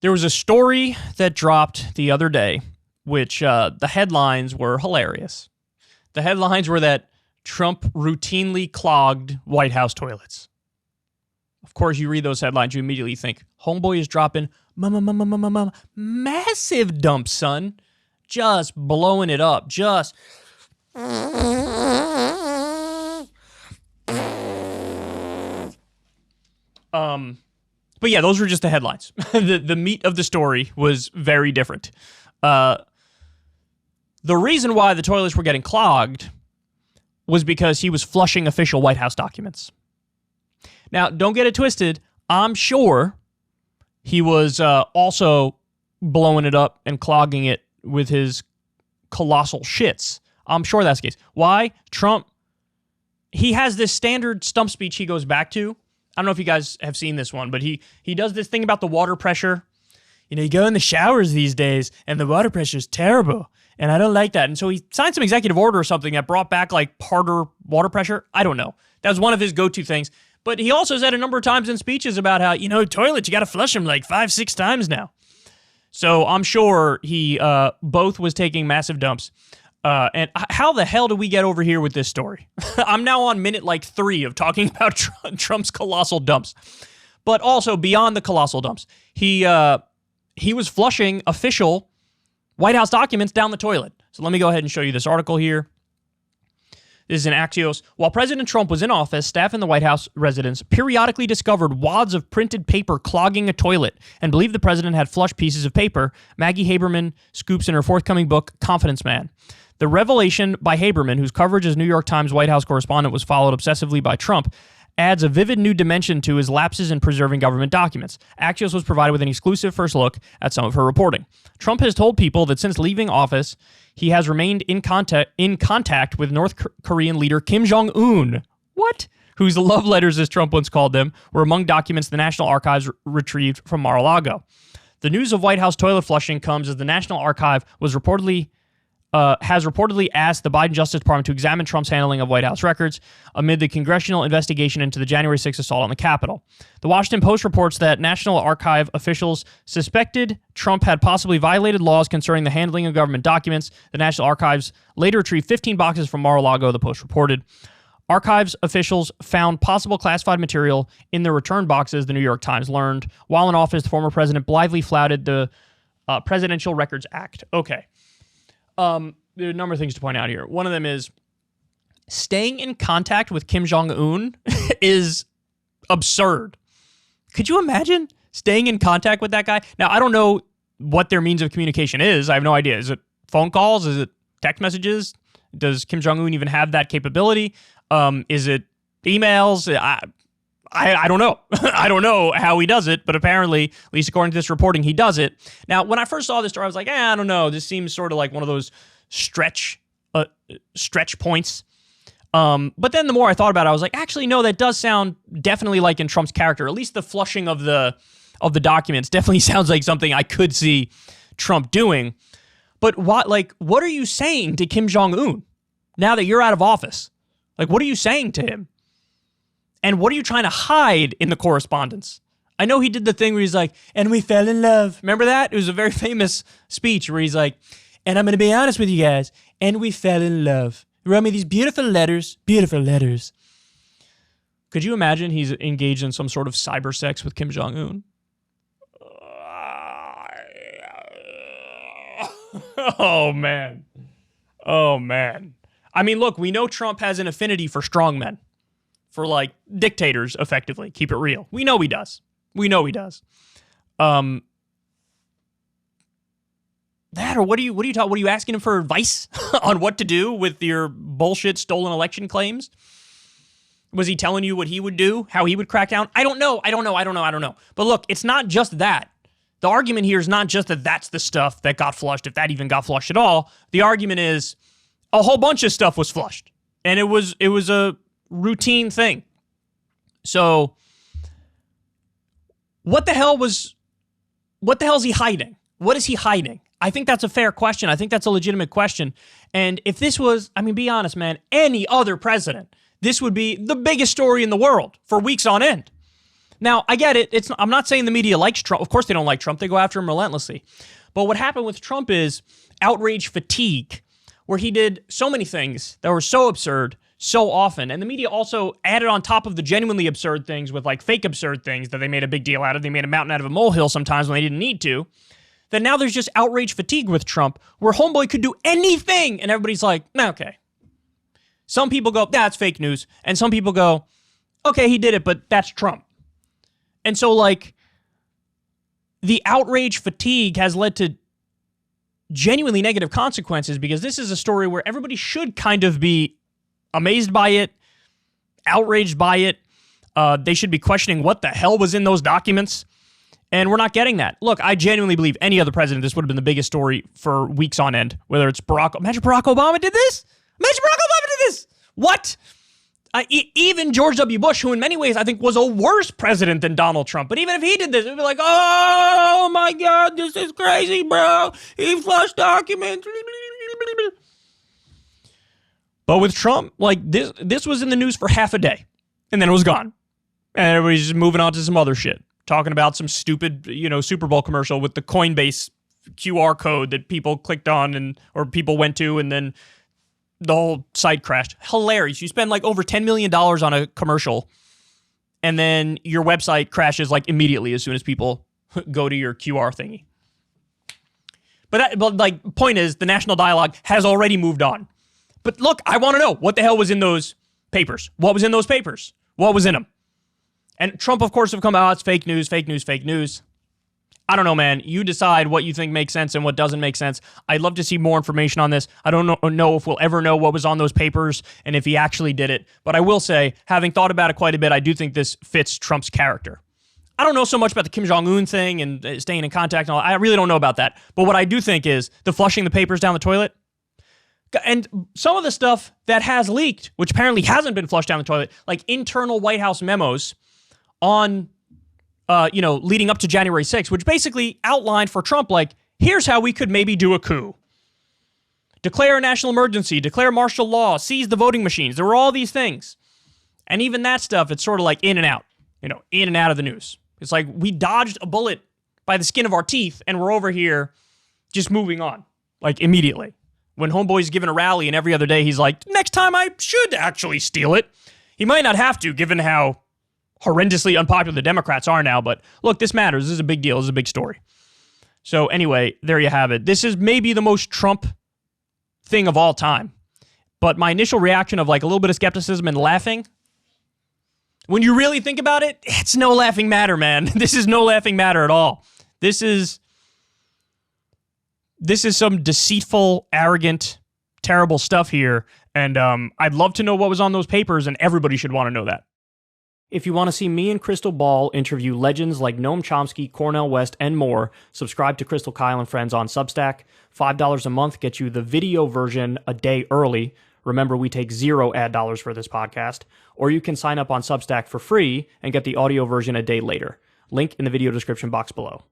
There was a story that dropped the other day, which the headlines were hilarious. The headlines were that Trump routinely clogged White House toilets. Of course, you read those headlines, you immediately think, homeboy is dropping massive dumps, son. Just blowing it up. Just... But yeah, those were just the headlines. The meat of the story was very different. The reason why the toilets were getting clogged was because he was flushing official White House documents. Now, don't get it twisted. I'm sure he was also blowing it up and clogging it with his colossal shits. I'm sure that's the case. Why? Trump, he has this standard stump speech he goes back to. I don't know if you guys have seen this one, but he does this thing about the water pressure. You know, you go in the showers these days, and the water pressure is terrible, and I don't like that. And so he signed some executive order or something that brought back, like, harder water pressure. I don't know. That was one of his go-to things. But he also said a number of times in speeches about how, you know, toilets, you got to flush them like 5-6 times now. So I'm sure he both was taking massive dumps. And how the hell do we get over here with this story? I'm now on minute like 3 of talking about Trump's colossal dumps. But also beyond the colossal dumps, he was flushing official White House documents down the toilet. So let me go ahead and show you this article here. This is in Axios. While President Trump was in office, staff in the White House residence periodically discovered wads of printed paper clogging a toilet and believed the president had flushed pieces of paper, Maggie Haberman scoops in her forthcoming book, Confidence Man. The revelation by Haberman, whose coverage as New York Times White House correspondent was followed obsessively by Trump, adds a vivid new dimension to his lapses in preserving government documents. Axios was provided with an exclusive first look at some of her reporting. Trump has told people that since leaving office, he has remained in contact with North Korean leader Kim Jong-un. What? Whose love letters, as Trump once called them, were among documents the National Archives retrieved from Mar-a-Lago. The news of White House toilet flushing comes as the National Archive has reportedly asked the Biden Justice Department to examine Trump's handling of White House records amid the congressional investigation into the January 6th assault on the Capitol. The Washington Post reports that National Archive officials suspected Trump had possibly violated laws concerning the handling of government documents. The National Archives later retrieved 15 boxes from Mar-a-Lago, the Post reported. Archives officials found possible classified material in the return boxes, the New York Times learned. While in office, the former president blithely flouted the Presidential Records Act. Okay. There are a number of things to point out here. One of them is staying in contact with Kim Jong-un is absurd. Could you imagine staying in contact with that guy? Now, I don't know what their means of communication is. I have no idea. Is it phone calls? Is it text messages? Does Kim Jong-un even have that capability? Is it emails? I don't know. I don't know how he does it, but apparently, at least according to this reporting, he does it. Now, when I first saw this story, I was like, I don't know. This seems sort of like one of those stretch points. But then the more I thought about it, I was like, actually, no, that does sound definitely like in Trump's character. At least the flushing of the documents definitely sounds like something I could see Trump doing. But what are you saying to Kim Jong-un now that you're out of office? Like, what are you saying to him? And what are you trying to hide in the correspondence? I know he did the thing where he's like, and we fell in love. Remember that? It was a very famous speech where he's like, and I'm going to be honest with you guys, and we fell in love. He wrote me these beautiful letters. Beautiful letters. Could you imagine he's engaged in some sort of cyber sex with Kim Jong-un? Oh, man. Oh, man. I mean, look, we know Trump has an affinity for strongmen. For, like, dictators, effectively. Keep it real. We know he does. That, or what are you asking him for advice on what to do with your bullshit stolen election claims? Was he telling you what he would do? How he would crack down? I don't know. But look, it's not just that. The argument here is not just that that's the stuff that got flushed, if that even got flushed at all. The argument is a whole bunch of stuff was flushed. And it was a routine thing. So what the hell is he hiding? What is he hiding? I think that's a fair question. I think that's a legitimate question. And if this was, I mean, be honest, man, any other president, this would be the biggest story in the world for weeks on end. Now, I get it. I'm not saying the media likes Trump. Of course they don't like Trump. They go after him relentlessly. But what happened with Trump is outrage fatigue, where he did so many things that were so absurd so often. And the media also added on top of the genuinely absurd things with like fake absurd things that they made a big deal out of. They made a mountain out of a molehill sometimes when they didn't need to. That now there's just outrage fatigue with Trump, where homeboy could do anything. And everybody's like, nah, okay. Some people go, that's fake news. And some people go, okay, he did it, but that's Trump. And so like the outrage fatigue has led to genuinely negative consequences, because this is a story where everybody should kind of be amazed by it, outraged by it. They should be questioning what the hell was in those documents. And we're not getting that. Look, I genuinely believe any other president, this would have been the biggest story for weeks on end, whether it's imagine Barack Obama did this? Imagine Barack Obama did this! What? Even George W. Bush, who in many ways I think was a worse president than Donald Trump, but even if he did this, it would be like, oh my God, this is crazy, bro. He flushed documents. But with Trump, like this was in the news for half a day, and then it was gone. And everybody's just moving on to some other shit, talking about some stupid, Super Bowl commercial with the Coinbase QR code that people clicked on or people went to, and then the whole site crashed. Hilarious. You spend like over $10 million on a commercial, and then your website crashes like immediately as soon as people go to your QR thingy. But point is, the national dialogue has already moved on. But look, I want to know what the hell was in those papers. What was in those papers? What was in them? And Trump, of course, have come out, it's fake news, fake news, fake news. I don't know, man. You decide what you think makes sense and what doesn't make sense. I'd love to see more information on this. I don't know if we'll ever know what was on those papers and if he actually did it. But I will say, having thought about it quite a bit, I do think this fits Trump's character. I don't know so much about the Kim Jong-un thing and staying in contact and all. I really don't know about that. But what I do think is the flushing the papers down the toilet. And some of the stuff that has leaked, which apparently hasn't been flushed down the toilet, like internal White House memos on, leading up to January 6th, which basically outlined for Trump, like, here's how we could maybe do a coup. Declare a national emergency, declare martial law, seize the voting machines. There were all these things. And even that stuff, it's sort of like in and out, in and out of the news. It's like we dodged a bullet by the skin of our teeth, and we're over here just moving on, like immediately. When homeboy's giving a rally and every other day he's like, next time I should actually steal it. He might not have to, given how horrendously unpopular the Democrats are now, but look, this matters. This is a big deal. This is a big story. So anyway, there you have it. This is maybe the most Trump thing of all time. But my initial reaction of like a little bit of skepticism and laughing, when you really think about it, it's no laughing matter, man. This is no laughing matter at all. This is some deceitful, arrogant, terrible stuff here. And I'd love to know what was on those papers, and everybody should want to know that. If you want to see me and Crystal Ball interview legends like Noam Chomsky, Cornel West, and more, subscribe to Crystal Kyle and Friends on Substack. $5 a month gets you the video version a day early. Remember, we take 0 ad dollars for this podcast. Or you can sign up on Substack for free and get the audio version a day later. Link in the video description box below.